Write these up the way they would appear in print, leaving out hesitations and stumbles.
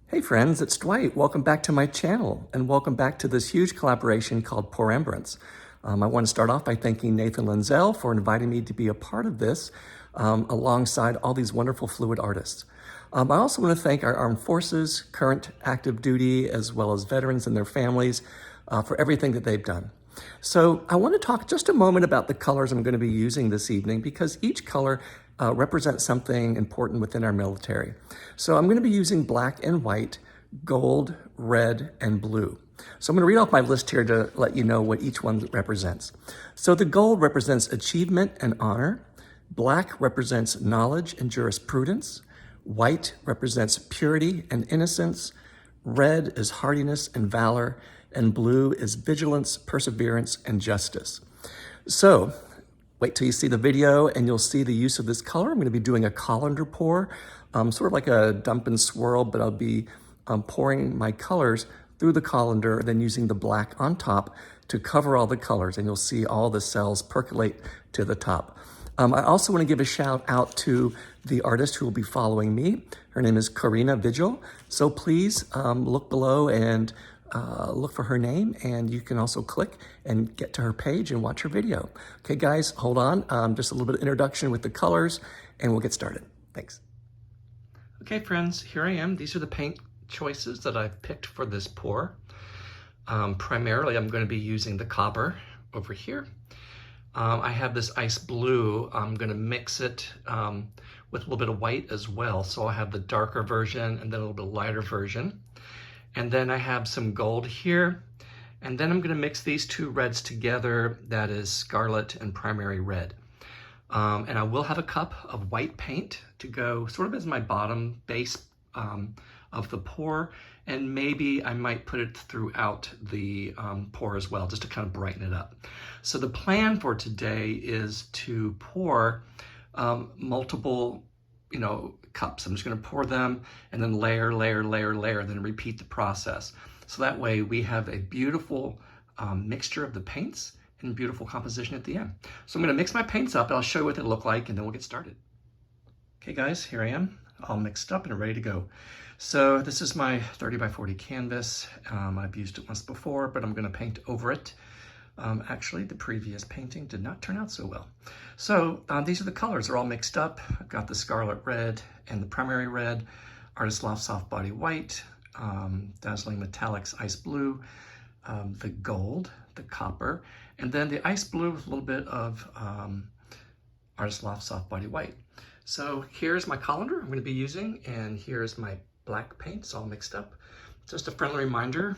Hey friends, it's Dwight. Welcome back to my channel and welcome back to this huge collaboration called Pourembrance. I want to start off by thanking Nathan Lenzel for inviting me to be a part of this alongside all these wonderful fluid artists. I also want to thank our armed forces, current active duty, as well as veterans and their families for everything that they've done. So I want to talk just a moment about the colors I'm going to be using this evening because each color represents something important within our military. So I'm going to be using black and white, gold, red, and blue. So I'm going to read off my list here to let you know what each one represents. So the gold represents achievement and honor. Black represents knowledge and jurisprudence. White represents purity and innocence. Red is hardiness and valor. And blue is vigilance, perseverance, and justice. So wait till you see the video and you'll see the use of this color. I'm going to be doing a colander pour, sort of like a dump and swirl, but I'll be pouring my colors through the colander, then using the black on top to cover all the colors, and you'll see all the cells percolate to the top. I also want to give a shout out to the artist who will be following me. Her name is Karina Vigil. So please look below and look for her name, and you can also click and get to her page and watch her video. Okay, guys, hold on. Just a little bit of introduction with the colors, and we'll get started. Thanks. Okay, friends, here I am. These are the paint choices that I've picked for this pour. Primarily, I'm going to be using the copper over here. I have this ice blue. I'm going to mix it with a little bit of white as well. So I have the darker version and then a little bit lighter version. And then I have some gold here. And then I'm going to mix these two reds together. That is scarlet and primary red. And I will have a cup of white paint to go sort of as my bottom base of the pour. And maybe I might put it throughout the pour as well, just to kind of brighten it up. So the plan for today is to pour multiple cups. I'm just going to pour them and then layer, then repeat the process. So that way we have a beautiful mixture of the paints and beautiful composition at the end. So I'm going to mix my paints up and I'll show you what they look like and then we'll get started. Okay guys, here I am, all mixed up and ready to go. So this is my 30 by 40 canvas. I've used it once before, but I'm going to paint over it. Actually, the previous painting did not turn out so well. So these are the colors. They're all mixed up. I've got the scarlet red and the primary red, Artist Loft Soft Body White, Dazzling Metallics Ice Blue, the gold, the copper, and then the ice blue with a little bit of Artist Loft Soft Body White. So here's my colander I'm going to be using, and here's my black paints all mixed up. Just a friendly reminder,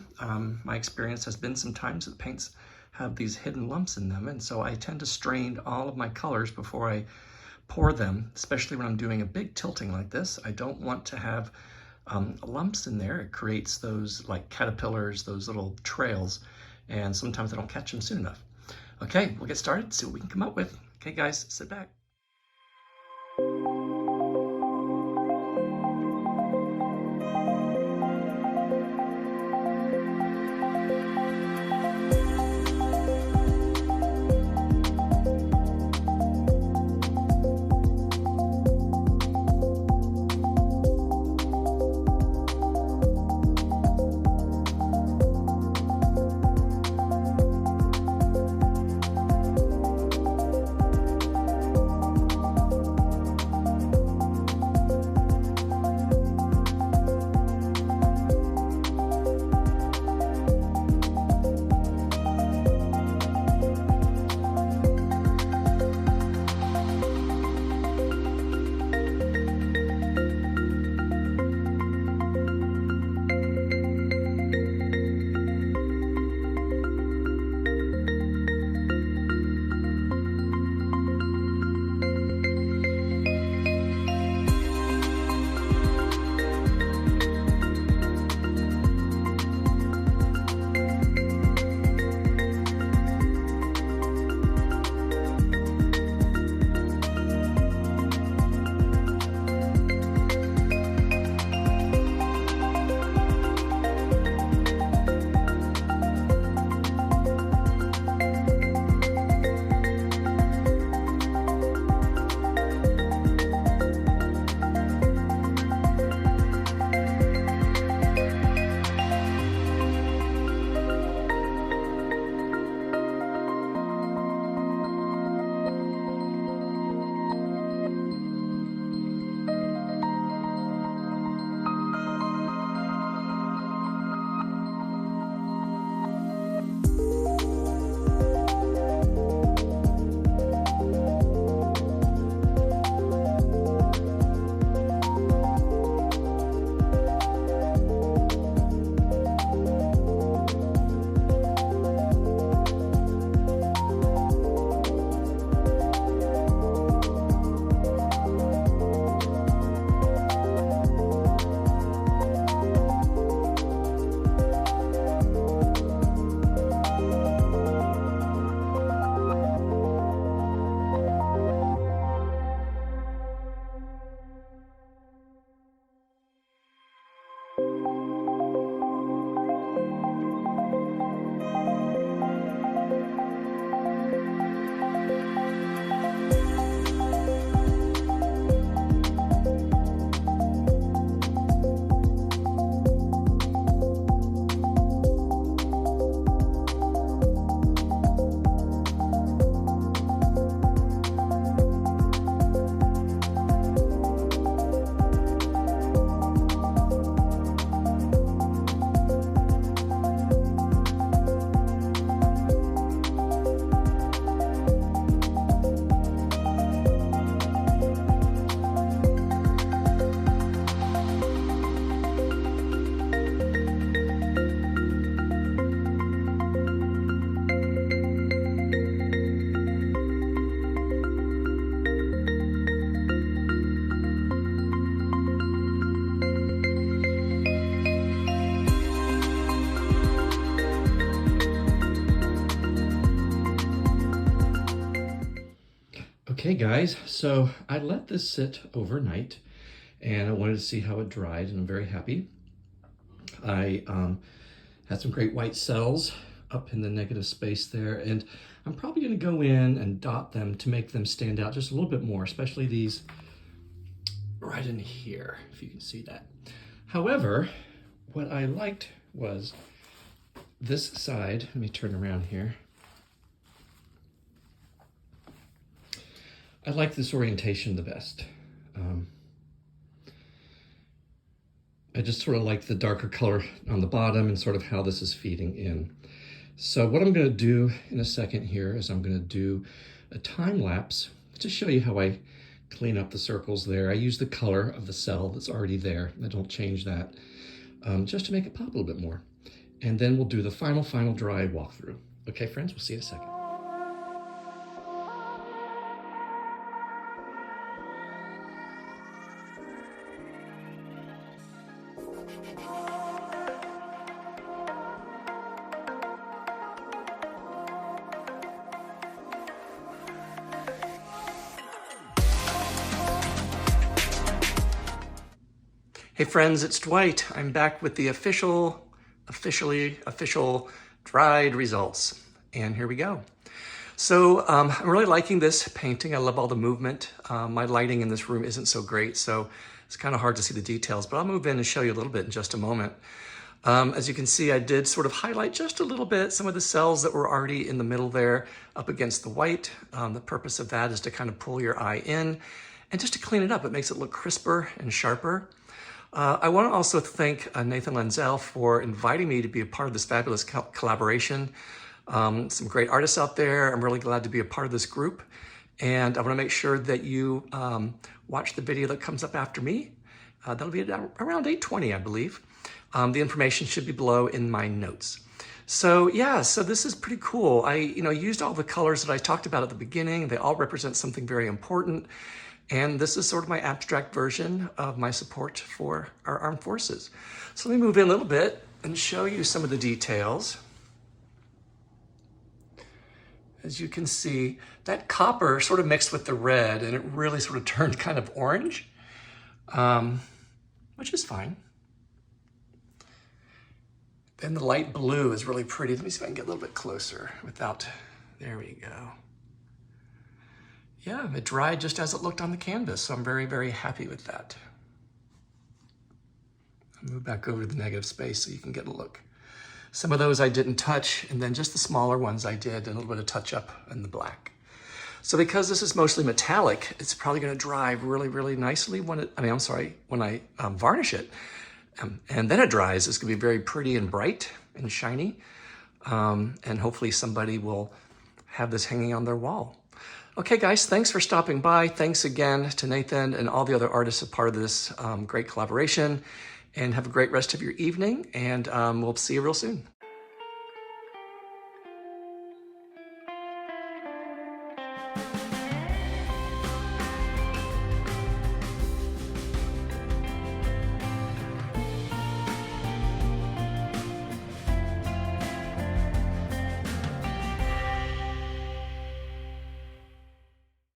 my experience has been sometimes that paints have these hidden lumps in them, and so I tend to strain all of my colors before I pour them, especially when I'm doing a big tilting like this. I don't want to have lumps in there. It creates those like caterpillars, those little trails, and sometimes I don't catch them soon enough. Okay, we'll get started, see what we can come up with. Okay guys, sit back. Okay guys, so I let this sit overnight and I wanted to see how it dried, and I'm very happy. I had some great white cells up in the negative space there, and I'm probably going to go in and dot them to make them stand out just a little bit more, especially these right in here, if you can see that. However, what I liked was this side. Let me turn around here. I like this orientation the best. I just sort of like the darker color on the bottom and sort of how this is feeding in. So what I'm going to do in a second here is I'm going to do a time lapse to show you how I clean up the circles there. I use the color of the cell that's already there. I don't change that, just to make it pop a little bit more. And then we'll do the final dry walkthrough. Okay, friends, we'll see you in a second. Hey friends, it's Dwight. I'm back with the official dried results. And here we go. So I'm really liking this painting. I love all the movement. My lighting in this room isn't so great, so it's kind of hard to see the details, but I'll move in and show you a little bit in just a moment. As you can see, I did sort of highlight just a little bit some of the cells that were already in the middle there up against the white. The purpose of that is to kind of pull your eye in and just to clean it up. It makes it look crisper and sharper. I want to also thank Nathan Lenzel for inviting me to be a part of this fabulous collaboration. Some great artists out there. I'm really glad to be a part of this group. And I want to make sure that you watch the video that comes up after me. That'll be around 8:20, I believe. The information should be below in my notes. So yeah, so this is pretty cool. I used all the colors that I talked about at the beginning. They all represent something very important. And this is sort of my abstract version of my support for our armed forces. So let me move in a little bit and show you some of the details. As you can see, that copper sort of mixed with the red, and it really sort of turned kind of orange, which is fine. Then the light blue is really pretty. Let me see if I can get a little bit closer without, there we go. Yeah, it dried just as it looked on the canvas, so I'm very, very happy with that. I'll move back over to the negative space so you can get a look. Some of those I didn't touch, and then just the smaller ones I did, and a little bit of touch up in the black. So because this is mostly metallic, it's probably going to dry really, really nicely when I varnish it. And then it dries. It's going to be very pretty and bright and shiny. And hopefully somebody will have this hanging on their wall. Okay, guys, thanks for stopping by. Thanks again to Nathan and all the other artists as part of this great collaboration. And have a great rest of your evening, and we'll see you real soon.